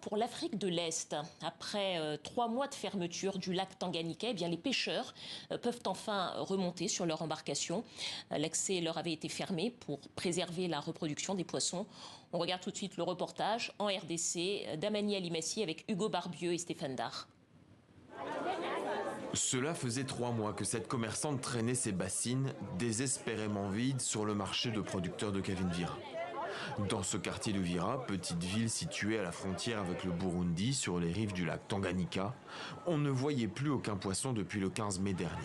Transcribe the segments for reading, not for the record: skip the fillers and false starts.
pour l'Afrique de l'Est. Après 3 mois de fermeture du lac Tanganyika, les pêcheurs peuvent enfin remonter sur leur embarcation. L'accès leur avait été fermé pour préserver la reproduction des poissons. On regarde tout de suite le reportage en RDC d'Amani Alimassi avec Hugo Barbieux et Stéphane Dard. Cela faisait 3 mois que cette commerçante traînait ses bassines désespérément vides sur le marché de producteurs de Kavimvira. Dans ce quartier de Vira, petite ville située à la frontière avec le Burundi sur les rives du lac Tanganyika, on ne voyait plus aucun poisson depuis le 15 mai dernier.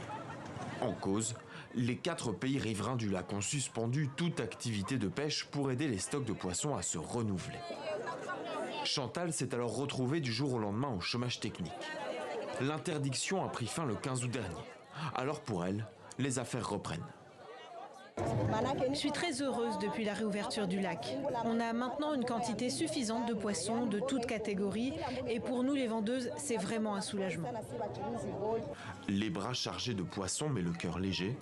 En cause, les 4 pays riverains du lac ont suspendu toute activité de pêche pour aider les stocks de poissons à se renouveler. Chantal s'est alors retrouvée du jour au lendemain au chômage technique. L'interdiction a pris fin le 15 août dernier. Alors pour elle, les affaires reprennent. Je suis très heureuse depuis la réouverture du lac. On a maintenant une quantité suffisante de poissons de toutes catégories et pour nous les vendeuses, c'est vraiment un soulagement. Les bras chargés de poissons mais le cœur léger,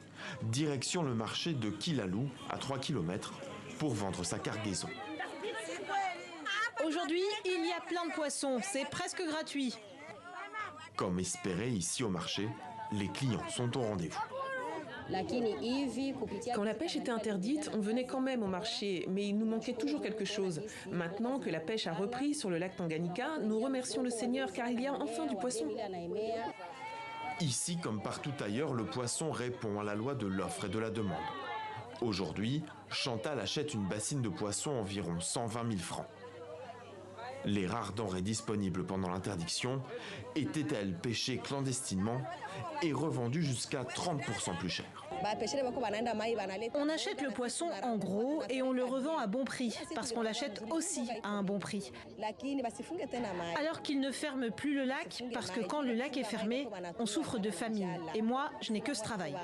direction le marché de Kilalou à 3 km pour vendre sa cargaison. Aujourd'hui, il y a plein de poissons, c'est presque gratuit. Comme espéré ici au marché, les clients sont au rendez-vous. Quand la pêche était interdite, on venait quand même au marché, mais il nous manquait toujours quelque chose. Maintenant que la pêche a repris sur le lac Tanganyika, nous remercions le Seigneur car il y a enfin du poisson. Ici, comme partout ailleurs, le poisson répond à la loi de l'offre et de la demande. Aujourd'hui, Chantal achète une bassine de poissons environ 120 000 francs. Les rares denrées disponibles pendant l'interdiction étaient-elles pêchées clandestinement et revendues jusqu'à 30% plus cher. On achète le poisson en gros et on le revend à bon prix, parce qu'on l'achète aussi à un bon prix. Alors qu'il ne ferme plus le lac, parce que quand le lac est fermé, on souffre de famine. Et moi, je n'ai que ce travail.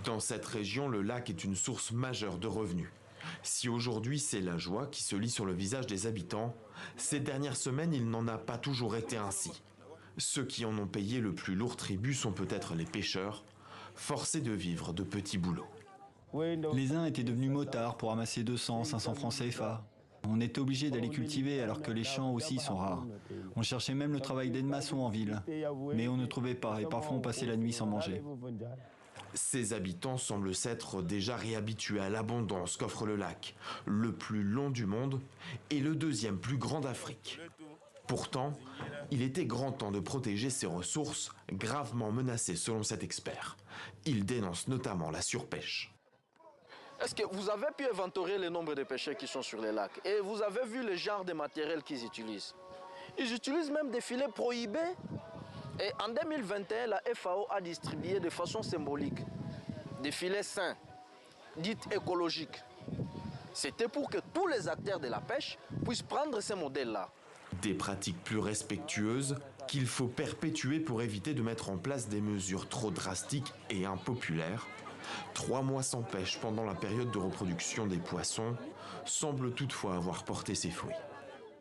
Dans cette région, le lac est une source majeure de revenus. Si aujourd'hui c'est la joie qui se lit sur le visage des habitants, ces dernières semaines il n'en a pas toujours été ainsi. Ceux qui en ont payé le plus lourd tribut sont peut-être les pêcheurs, forcés de vivre de petits boulots. Les uns étaient devenus motards pour amasser 200, 500 francs CFA. On était obligé d'aller cultiver alors que les champs aussi sont rares. On cherchait même le travail d'aide-maçon en ville, mais on ne trouvait pas et parfois on passait la nuit sans manger. Ces habitants semblent s'être déjà réhabitués à l'abondance qu'offre le lac, le plus long du monde et le 2e plus grand d'Afrique. Pourtant, il était grand temps de protéger ces ressources gravement menacées selon cet expert. Il dénonce notamment la surpêche. Est-ce que vous avez pu inventorier le nombre de pêcheurs qui sont sur les lacs? Et vous avez vu le genre de matériel qu'ils utilisent? Ils utilisent même des filets prohibés. Et en 2021, la FAO a distribué de façon symbolique des filets sains, dits écologiques. C'était pour que tous les acteurs de la pêche puissent prendre ces modèles-là. Des pratiques plus respectueuses qu'il faut perpétuer pour éviter de mettre en place des mesures trop drastiques et impopulaires. 3 mois sans pêche pendant la période de reproduction des poissons semblent toutefois avoir porté ses fruits.